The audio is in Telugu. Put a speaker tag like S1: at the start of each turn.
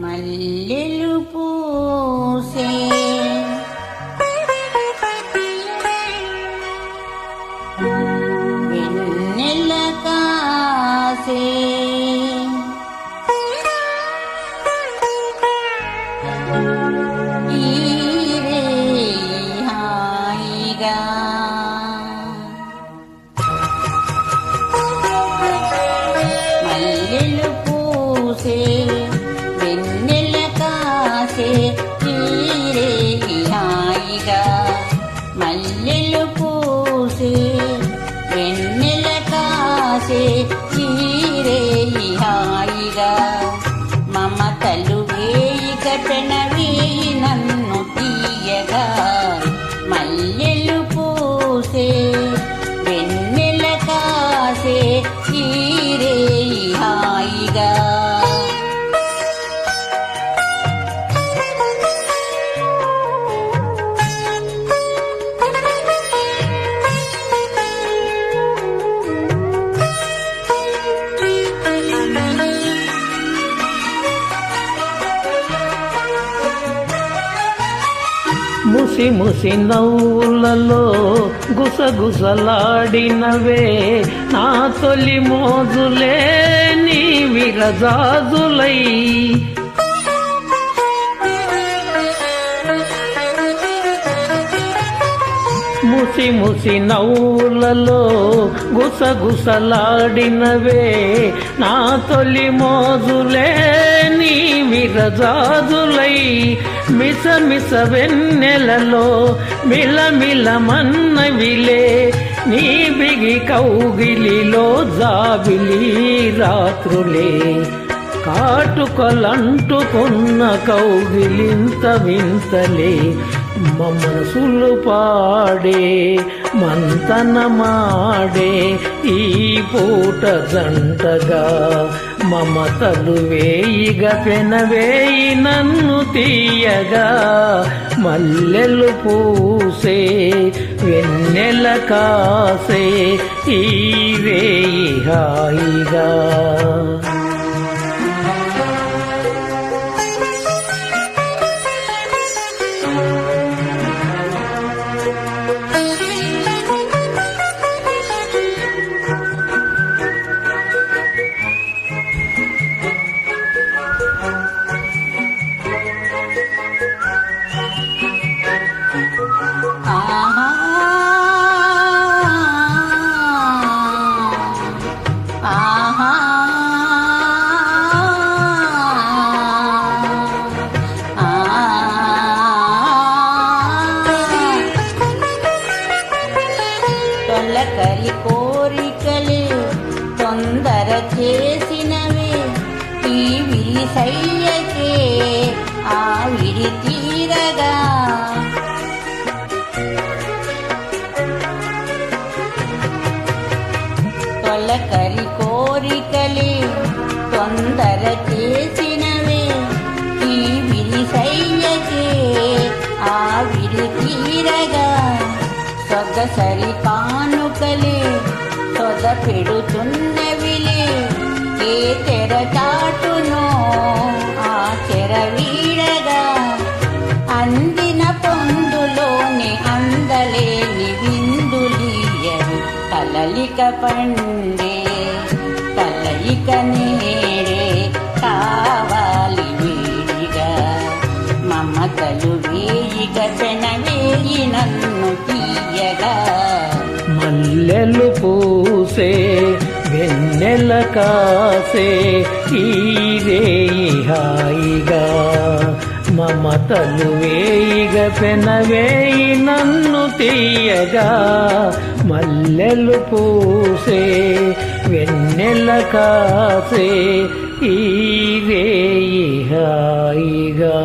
S1: మల్లెలు పూసే వెన్నెల కాసే ఈరే హాయిగా మల్లెలు పూసే వెన్నెల కాసే ఈరే హాయిగా మల్లెలు పూసే వెన్నెల కాసే ఈరే హాయిగా మమతలు వేయిక పెనవేయి నన్ను తీయగా మల్లెలు పూసే వెన్నెల కాసే ఈరే హాయిగా
S2: ముసి ముసి నవ్వులలో గుసగుసలాడినవే నా తొలి మోజులే నీ విరజాజులై ముసి ముసి నవ్వులలో గుసగుసలాడినవే నా తొలి మోజులే నీ విరజాజులై మిస మిస వెన్నెలలో మిలమిల మన్నవిలే నీ బిగి కౌగిలిలో జాబిలి రాత్రులే కాటుకలంటుకున్న కౌగిలింత వింతలే మనసులు పాడే మంతనమాడే ఈ పూట జంటగా మమతలు వేయిగా పెనవేయి నన్ను తీయగా మల్లెలు పూసే వెన్నెల కాసే ఈ వేయి హాయిగా
S1: తొలకరి కోరికలే తొందర చేసినవే ఈ విరిసయ్యకే ఆవిరి తీరగా తొలకరి కోరికలే తొందర చేసినవే ఈ విరిసయ్యకే ఆవిరి తీరగా సొగసరి కానుకలే సొద పెడుతున్నవిలే ఏ తెర చాటునో ఆ చెర వీడగా అందిన పొందులోని అందలేని విందులీయని కలలిక పండే కలయిక నేడే కావాలి వేడిగా మమతలు వేయిక పెనవేయి నన్ను తీయగా
S2: మల్లెలు పూసే వెన్నెల కాసే ఈ రేయి హాయిగా మమతలు వేయిగా పెనవేయి నన్ను తీయగా మల్లెలు పూసే వెన్నెల కాసే ఈ రేయి హాయిగా.